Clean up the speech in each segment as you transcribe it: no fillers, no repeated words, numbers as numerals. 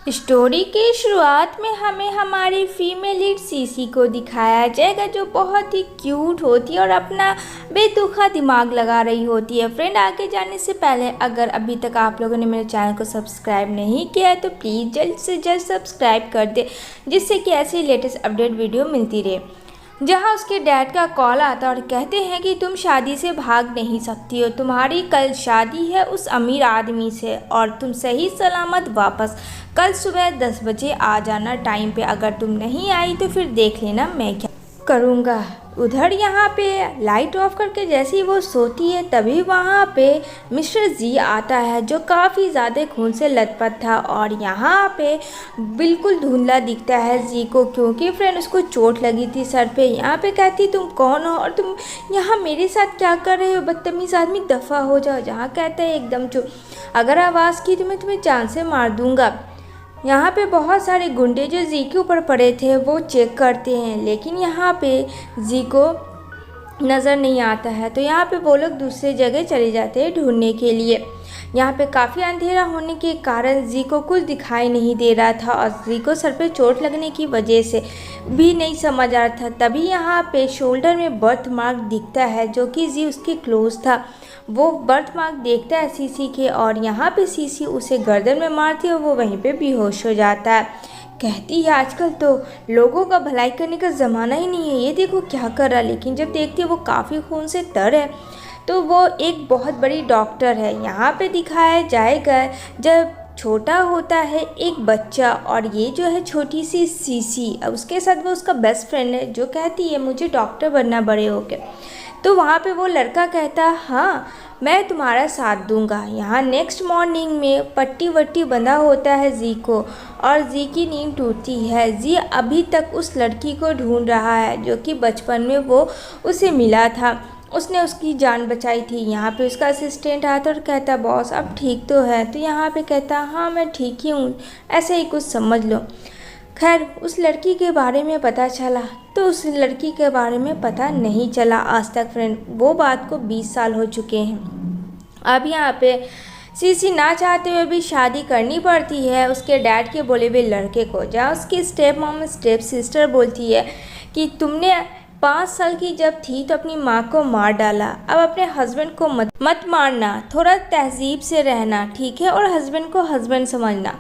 Story की शुरुआत में हमें हमारी फीमेल लीड सीसी को दिखाया जाएगा, जो बहुत ही क्यूट होती है और अपना बेतुका दिमाग लगा रही होती है। फ्रेंड, आगे जाने से पहले अगर अभी तक आप लोगों ने मेरे चैनल को सब्सक्राइब नहीं किया है तो प्लीज़ जल्द से जल्द सब्सक्राइब कर दे, जिससे कि ऐसी लेटेस्ट अपडेट वीडियो मिलती रहे। जहां उसके डैड का कॉल आता और कहते हैं कि तुम शादी से भाग नहीं सकती हो, तुम्हारी कल शादी है उस अमीर आदमी से और तुम सही सलामत वापस कल सुबह 10 बजे आ जाना टाइम पे। अगर तुम नहीं आई तो फिर देख लेना मैं क्या करूँगा। उधर यहाँ पे लाइट ऑफ करके जैसे ही वो सोती है तभी वहाँ पे मिस्टर जी आता है, जो काफ़ी ज़्यादा खून से लथपथ था और यहाँ पे बिल्कुल धुंधला दिखता है जी को, क्योंकि फ्रेंड उसको चोट लगी थी सर पे। यहाँ पे कहती तुम कौन हो और तुम यहाँ मेरे साथ क्या कर रहे हो, बदतमीज़ आदमी, दफ़ा हो जाओ। जहाँ कहता है एकदम चुप, अगर आवाज़ की तो मैं तुम्हें जान से मार दूँगा। यहाँ पे बहुत सारे गुंडे जो जी के ऊपर पड़े थे वो चेक करते हैं, लेकिन यहाँ पे जी को नज़र नहीं आता है, तो यहाँ पे वो लोग दूसरी जगह चले जाते हैं ढूंढने के लिए। यहाँ पे काफ़ी अंधेरा होने के कारण जी को कुछ दिखाई नहीं दे रहा था और जी को सर पे चोट लगने की वजह से भी नहीं समझ आ रहा था। तभी यहाँ पे शोल्डर में बर्थ मार्क दिखता है, जो कि जी उसके क्लोज था। वो बर्थ मार्क देखता है सीसी के और यहाँ पे सीसी उसे गर्दन में मारती है और वो वहीं पे बेहोश हो जाता है। कहती है आजकल तो लोगों का भलाई करने का ज़माना ही नहीं है, ये देखो क्या कर रहा है। लेकिन जब देखती है वो काफ़ी खून से तर है, तो वो एक बहुत बड़ी डॉक्टर है। यहाँ पे दिखाया जाएगा जब छोटा होता है एक बच्चा और ये जो है छोटी सी सीसी, अब उसके साथ वो उसका बेस्ट फ्रेंड है जो कहती है मुझे डॉक्टर बनना बड़े होके। तो वहाँ पे वो लड़का कहता है हाँ मैं तुम्हारा साथ दूंगा। यहाँ नेक्स्ट मॉर्निंग में पट्टी वट्टी बंधा होता है जी को और जी की नींद टूटती है। जी अभी तक उस लड़की को ढूंढ रहा है जो कि बचपन में वो उसे मिला था, उसने उसकी जान बचाई थी। यहाँ पे उसका असिस्टेंट आता और कहता बॉस अब ठीक तो है, तो यहाँ पे कहता हाँ मैं ठीक ही हूँ, ऐसे ही कुछ समझ लो। खैर उस लड़की के बारे में पता चला तो उस लड़की के बारे में पता नहीं चला आज तक। फ्रेंड, वो बात को 20 साल हो चुके हैं। अब यहाँ पे सीसी ना चाहते हुए भी शादी करनी पड़ती है उसके डैड के बोले हुए लड़के को, जहाँ उसकी स्टेप मॉम स्टेप सिस्टर बोलती है कि तुमने 5 साल की जब थी तो अपनी माँ को मार डाला, अब अपने हस्बैंड को मत मारना, थोड़ा तहजीब से रहना ठीक है, और हस्बैंड को हस्बैंड समझना।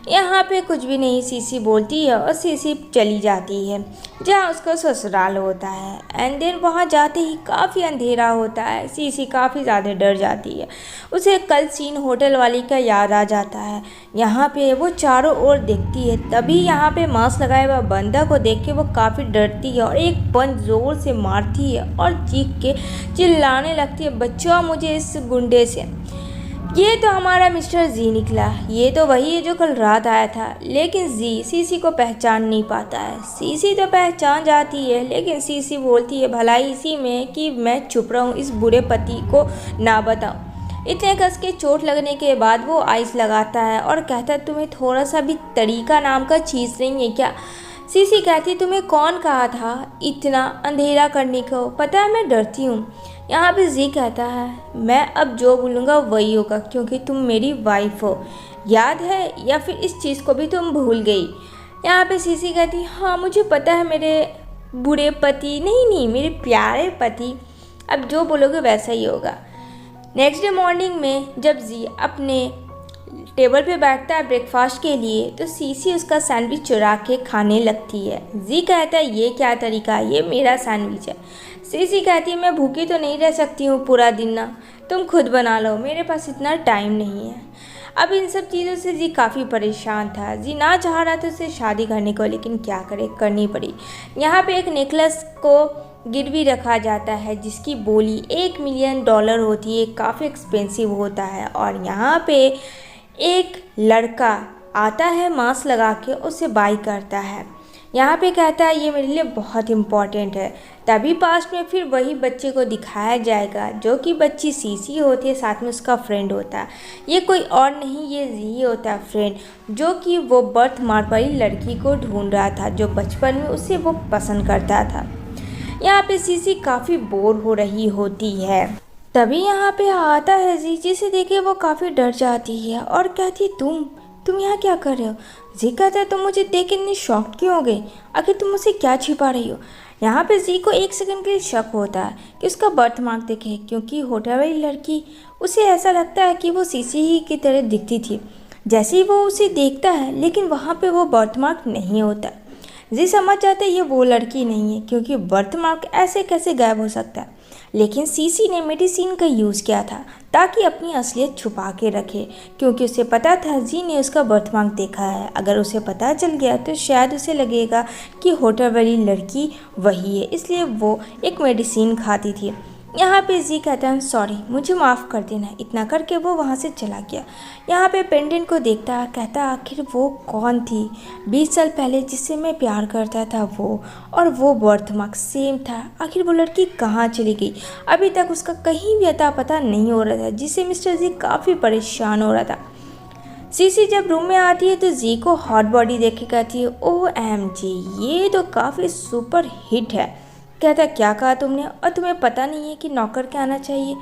यहाँ पे कुछ भी नहीं सीसी बोलती है और सीसी चली जाती है जहाँ उसका ससुराल होता है। एंड देन वहाँ जाते ही काफ़ी अंधेरा होता है, सीसी काफ़ी ज़्यादा डर जाती है। उसे कल सीन होटल वाली का याद आ जाता है। यहाँ पे वो चारों ओर देखती है, तभी यहाँ पे मास्क लगाए हुआ बंदा को देख के वो काफ़ी डरती है और एक पंच ज़ोर से मारती है और चीख के चिल्लाने लगती है बचाओ मुझे इस गुंडे से। ये तो हमारा मिस्टर जी निकला, ये तो वही है जो कल रात आया था। लेकिन जी सीसी को पहचान नहीं पाता है। सीसी तो पहचान जाती है, लेकिन सीसी बोलती है भलाई इसी में कि मैं चुप रहूं, इस बुरे पति को ना बताऊं। इतने कस के चोट लगने के बाद वो आइस लगाता है और कहता है तुम्हें थोड़ा सा भी तरीका नाम का चीज़ नहीं है क्या। सीसी कहती तुम्हें कौन कहा था इतना अंधेरा करने को, पता है मैं डरती हूँ। यहाँ पे जी कहता है मैं अब जो बोलूँगा वही होगा क्योंकि तुम मेरी वाइफ हो, याद है, या फिर इस चीज़ को भी तुम भूल गई। यहाँ पे सीसी कहती हाँ मुझे पता है मेरे बुरे पति, नहीं मेरे प्यारे पति, अब जो बोलोगे वैसा ही होगा। नेक्स्ट डे मॉर्निंग में जब जी अपने टेबल पे बैठता है ब्रेकफास्ट के लिए, तो सीसी उसका सैंडविच चुरा के खाने लगती है। जी कहता है ये क्या तरीका है, ये मेरा सैंडविच है। सीसी कहती है मैं भूखी तो नहीं रह सकती हूँ पूरा दिन ना, तुम खुद बना लो, मेरे पास इतना टाइम नहीं है। अब इन सब चीज़ों से जी काफ़ी परेशान था। जी ना चाह रहा था उससे शादी करने को, लेकिन क्या करे, करनी पड़ी। यहाँ पे एक नेकलेस को गिरवी रखा जाता है जिसकी बोली $1 मिलियन होती है, काफ़ी एक्सपेंसिव होता है। और यहाँ पे एक लड़का आता है मास्क लगा के, उसे बाय करता है। यहाँ पे कहता है ये मेरे लिए बहुत इम्पॉर्टेंट है। तभी पास्ट में फिर वही बच्चे को दिखाया जाएगा जो कि बच्ची सीसी होती है, साथ में उसका फ्रेंड होता है। ये कोई और नहीं, ये जी होता है फ्रेंड, जो कि वो बर्थ मार्क वाली लड़की को ढूंढ रहा था जो बचपन में उसे वो पसंद करता था। यहाँ पे सीसी काफ़ी बोर हो रही होती है। तभी यहाँ पे आता है जी, जिसे देखे वो काफ़ी डर जाती है और कहती तुम यहाँ क्या कर रहे हो? जी कहता है तुम मुझे देख के इतनी शॉक्ड क्यों हो गई? आखिर तुम मुझसे क्या छिपा रही हो? यहाँ पे जी को एक सेकंड के लिए शक होता है कि उसका बर्थ मार्क देखे, क्योंकि होटल वाली लड़की उसे ऐसा लगता है कि वो सीसी ही की तरह दिखती थी। जैसे ही वो उसे देखता है, लेकिन वहाँ पे वो बर्थ मार्क नहीं होता। जी समझ जाता है ये वो लड़की नहीं है, क्योंकि बर्थ मार्क ऐसे कैसे गायब हो सकता है। लेकिन सीसी ने मेडिसिन का यूज़ किया था ताकि अपनी असलियत छुपा के रखे, क्योंकि उसे पता था जी ने उसका बर्थ मार्क देखा है। अगर उसे पता चल गया तो शायद उसे लगेगा कि होटल वाली लड़की वही है, इसलिए वो एक मेडिसिन खाती थी। यहाँ पे जी कहता है सॉरी, मुझे माफ़ कर देना। इतना करके वो वहाँ से चला गया। यहाँ पे पेंडेंट को देखता है, कहता आखिर वो कौन थी 20 साल पहले जिससे मैं प्यार करता था वो, और वो बर्थ मार्क सेम था। आखिर वो लड़की कहाँ चली गई? अभी तक उसका कहीं भी अता पता नहीं हो रहा था, जिससे मिस्टर जी काफ़ी परेशान हो रहा था। सीसी जब रूम में आती है तो जी को हॉट बॉडी देख के कहती है OMG, ये तो काफ़ी सुपर हिट है। कहता क्या कहा तुमने, और तुम्हें पता नहीं है कि नौकर के आना चाहिए?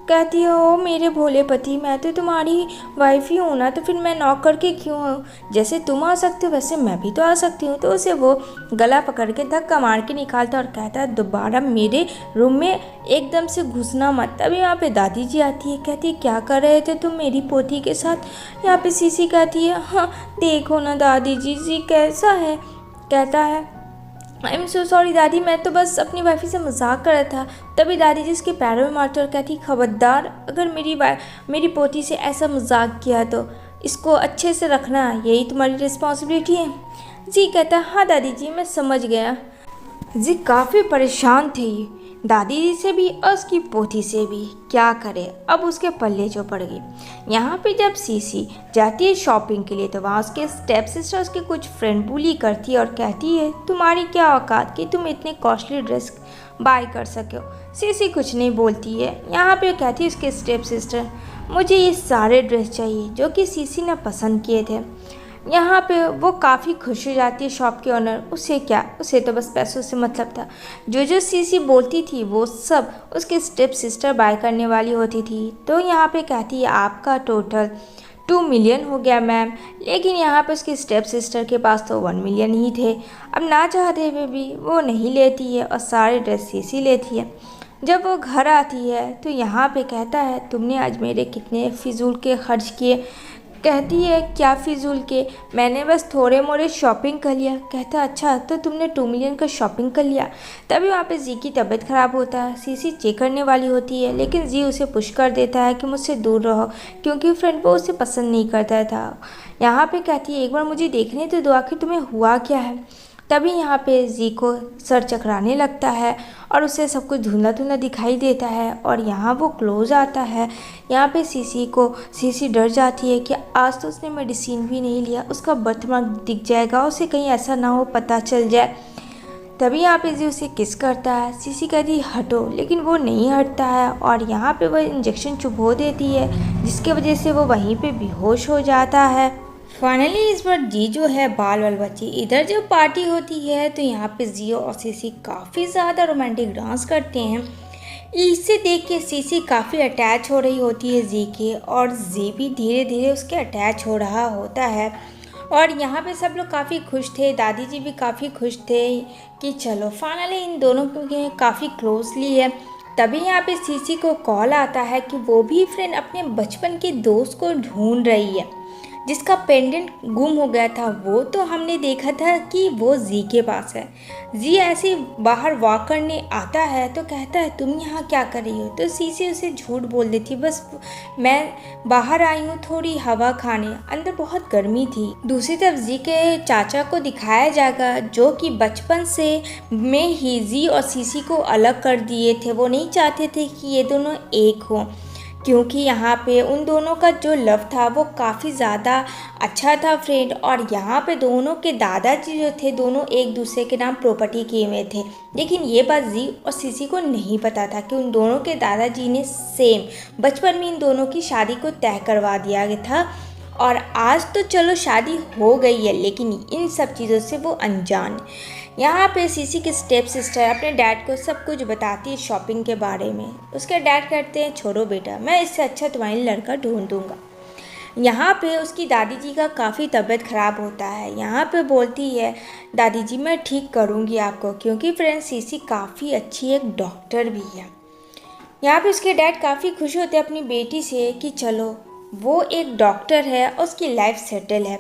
कहती है ओ मेरे भोले पति, मैं तो तुम्हारी वाइफ ही हूँ ना, तो फिर मैं नौकर के क्यों हूँ? जैसे तुम आ सकते हो वैसे मैं भी तो आ सकती हूँ। तो उसे वो गला पकड़ के धक्का मार के निकालता और कहता है दोबारा मेरे रूम में एकदम से घुसना मत। तभी यहाँ पे दादी जी आती है, कहती है क्या कर रहे थे तुम मेरी पोती के साथ? यहाँ पे सीसी कहती है हाँ देखो ना दादी जी कैसा है। कहता है आई एम सो सॉरी दादी, मैं तो बस अपनी वाइफी से मजाक कर रहा था। तभी दादी जी उसके पैरों में मारती और कहती खबरदार, अगर मेरी पोती से ऐसा मजाक किया तो इसको अच्छे से रखना, यही तुम्हारी रिस्पॉन्सिबिलिटी है। जी कहता हाँ दादी जी मैं समझ गया। जी काफ़ी परेशान थी दादी जी से भी और उसकी पोती से भी, क्या करे अब उसके पल्ले जो पड़ गई। यहाँ पे जब सीसी जाती है शॉपिंग के लिए तो वहाँ उसके स्टेप सिस्टर उसके कुछ फ्रेंड बुली करती है और कहती है तुम्हारी क्या औकात कि तुम इतने कॉस्टली ड्रेस बाय कर सके हो। सीसी कुछ नहीं बोलती है। यहाँ पे कहती है उसके स्टेप सिस्टर मुझे ये सारे ड्रेस चाहिए जो कि सीसी ने पसंद किए थे। यहाँ पे वो काफ़ी खुश हो जाती है शॉप के ओनर, उसे क्या, उसे तो बस पैसों से मतलब था। जो सीसी बोलती थी वो सब उसके स्टेप सिस्टर बाय करने वाली होती थी। तो यहाँ पे कहती है आपका टोटल 2 मिलियन हो गया मैम, लेकिन यहाँ पे उसकी स्टेप सिस्टर के पास तो 1 मिलियन ही थे। अब ना चाहते हुए भी वो नहीं लेती है और सारे ड्रेस सीसी लेती है। जब वो घर आती है तो यहाँ पे कहता है तुमने आज मेरे कितने फिजूल के खर्च किए। कहती है क्या फिजूल के, मैंने बस थोड़े मोड़े शॉपिंग कर लिया। कहता अच्छा तो तुमने 2 मिलियन का शॉपिंग कर लिया। तभी वहाँ पे जी की तबीयत ख़राब होता है। सीसी चेक करने वाली होती है, लेकिन जी उसे पुश कर देता है कि मुझसे दूर रहो, क्योंकि फ्रेंड वो उसे पसंद नहीं करता था। यहाँ पे कहती है एक बार मुझे देखने तो दो, आखिर तुम्हें हुआ क्या है। तभी यहाँ पे जी को सर चकराने लगता है और उसे सब कुछ धुंधला धुंधला दिखाई देता है और यहाँ वो क्लोज आता है। यहाँ पे सीसी डर जाती है कि आज तो उसने मेडिसिन भी नहीं लिया, उसका बर्थ मार्क दिख जाएगा, उसे कहीं ऐसा ना हो पता चल जाए। तभी यहाँ पे जी उसे किस करता है। सीसी कहती हटो, लेकिन वो नहीं हटता है और यहाँ पे वह इंजेक्शन चुभो देती है, जिसकी वजह से वो वहीं पे बेहोश हो जाता है। फाइनली इस बार जी जो है बाल वाल बची। इधर जब पार्टी होती है तो यहाँ पे जी और सीसी काफ़ी ज़्यादा रोमांटिक डांस करते हैं। इसे देख के सीसी काफ़ी अटैच हो रही होती है जी के, और जी भी धीरे धीरे उसके अटैच हो रहा होता है। और यहाँ पे सब लोग काफ़ी खुश थे, दादी जी भी काफ़ी खुश थे कि चलो फाइनली इन दोनों के काफ़ी क्लोजली है। तभी यहाँ पे सीसी को कॉल आता है कि वो भी फ्रेंड अपने बचपन के दोस्त को ढूंढ रही है, जिसका पेंडेंट गुम हो गया था। वो तो हमने देखा था कि वो जी के पास है। जी ऐसे बाहर वॉक करने आता है तो कहता है तुम यहाँ क्या कर रही हो। तो सीसी उसे झूठ बोल देती, बस मैं बाहर आई हूँ थोड़ी हवा खाने, अंदर बहुत गर्मी थी। दूसरी तरफ जी के चाचा को दिखाया जाएगा, जो कि बचपन से में ही जी और सीसी को अलग कर दिए थे। वो नहीं चाहते थे कि ये दोनों एक हों, क्योंकि यहाँ पे उन दोनों का जो लव था वो काफ़ी ज़्यादा अच्छा था फ्रेंड। और यहाँ पे दोनों के दादाजी जो थे दोनों एक दूसरे के नाम प्रॉपर्टी किए हुए थे, लेकिन ये बात जी और सीसी को नहीं पता था कि उन दोनों के दादाजी ने सेम बचपन में इन दोनों की शादी को तय करवा दिया गया था। और आज तो चलो शादी हो गई है, लेकिन इन सब चीज़ों से वो अनजान। यहाँ पे सीसी की स्टेप सिस्टर अपने डैड को सब कुछ बताती है शॉपिंग के बारे में। उसके डैड कहते हैं छोड़ो बेटा, मैं इससे अच्छा तुम्हारे लड़का ढूंढ दूँगा। यहाँ पे उसकी दादी जी का काफ़ी तबीयत ख़राब होता है। यहाँ पे बोलती है दादी जी मैं ठीक करूँगी आपको, क्योंकि फ्रेंड सीसी काफ़ी अच्छी एक डॉक्टर भी है। यहाँ पे उसके डैड काफ़ी खुश होते हैं अपनी बेटी से कि चलो वो एक डॉक्टर है, उसकी लाइफ सेटल है।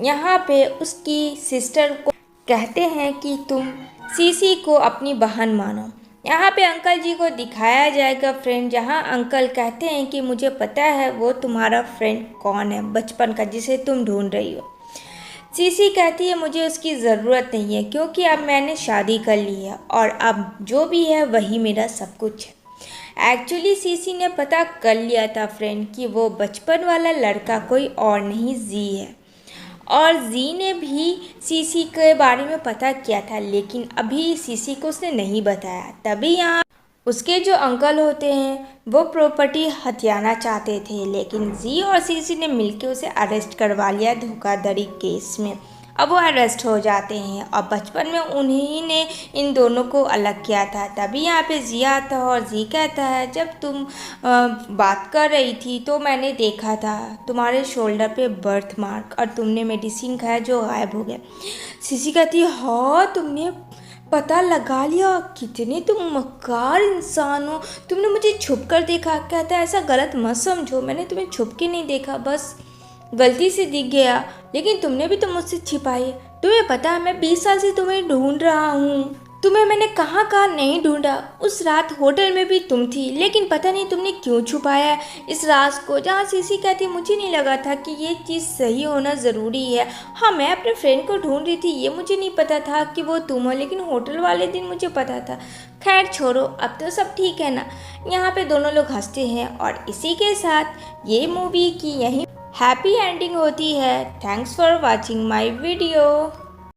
यहाँ पे उसकी सिस्टर को कहते हैं कि तुम सीसी को अपनी बहन मानो। यहाँ पे अंकल जी को दिखाया जाएगा फ्रेंड, जहाँ अंकल कहते हैं कि मुझे पता है वो तुम्हारा फ्रेंड कौन है बचपन का जिसे तुम ढूंढ रही हो। सीसी कहती है मुझे उसकी ज़रूरत नहीं है, क्योंकि अब मैंने शादी कर ली है और अब जो भी है वही मेरा सब कुछ है। एक्चुअली सीसी ने पता कर लिया था फ्रेंड कि वो बचपन वाला लड़का कोई और नहीं जी है, और जी ने भी सीसी के बारे में पता किया था, लेकिन अभी सीसी को उसने नहीं बताया। तभी यहाँ उसके जो अंकल होते हैं वो प्रॉपर्टी हथियाना चाहते थे, लेकिन जी और सीसी ने मिलकर उसे अरेस्ट करवा लिया धोखाधड़ी केस में। अब वो अरेस्ट हो जाते हैं और बचपन में उन्हीं ने इन दोनों को अलग किया था। तभी यहाँ पे जी आता है और जी कहता है जब तुम बात कर रही थी तो मैंने देखा था तुम्हारे शोल्डर पे बर्थ मार्क, और तुमने मेडिसिन खाया जो गायब हो गया। सीसी कहती है हाँ तुमने पता लगा लिया, कितने तुम मक्कार इंसान हो, तुमने मुझे छुप कर देखा। कहता है ऐसा गलत मत समझो, मैंने तुम्हें छुप के नहीं देखा, बस गलती से दिख गया, लेकिन तुमने भी तो मुझसे छिपाई। तुम्हें पता है मैं 20 साल से तुम्हें ढूंढ रहा हूँ, तुम्हें मैंने कहाँ कहाँ नहीं ढूंढा। उस रात होटल में भी तुम थी, लेकिन पता नहीं तुमने क्यों छुपाया इस राज को। जहाँ सीसी कहती मुझे नहीं लगा था कि ये चीज़ सही होना ज़रूरी है। हाँ मैं अपने फ्रेंड को ढूंढ रही थी, ये मुझे नहीं पता था कि वो तुम हो, लेकिन होटल वाले दिन मुझे पता था। खैर छोड़ो, अब तो सब ठीक है ना। यहाँ पे दोनों लोग हंसते हैं और इसी के साथ ये मूवी की यही हैप्पी एंडिंग होती है। Thanks for watching my video.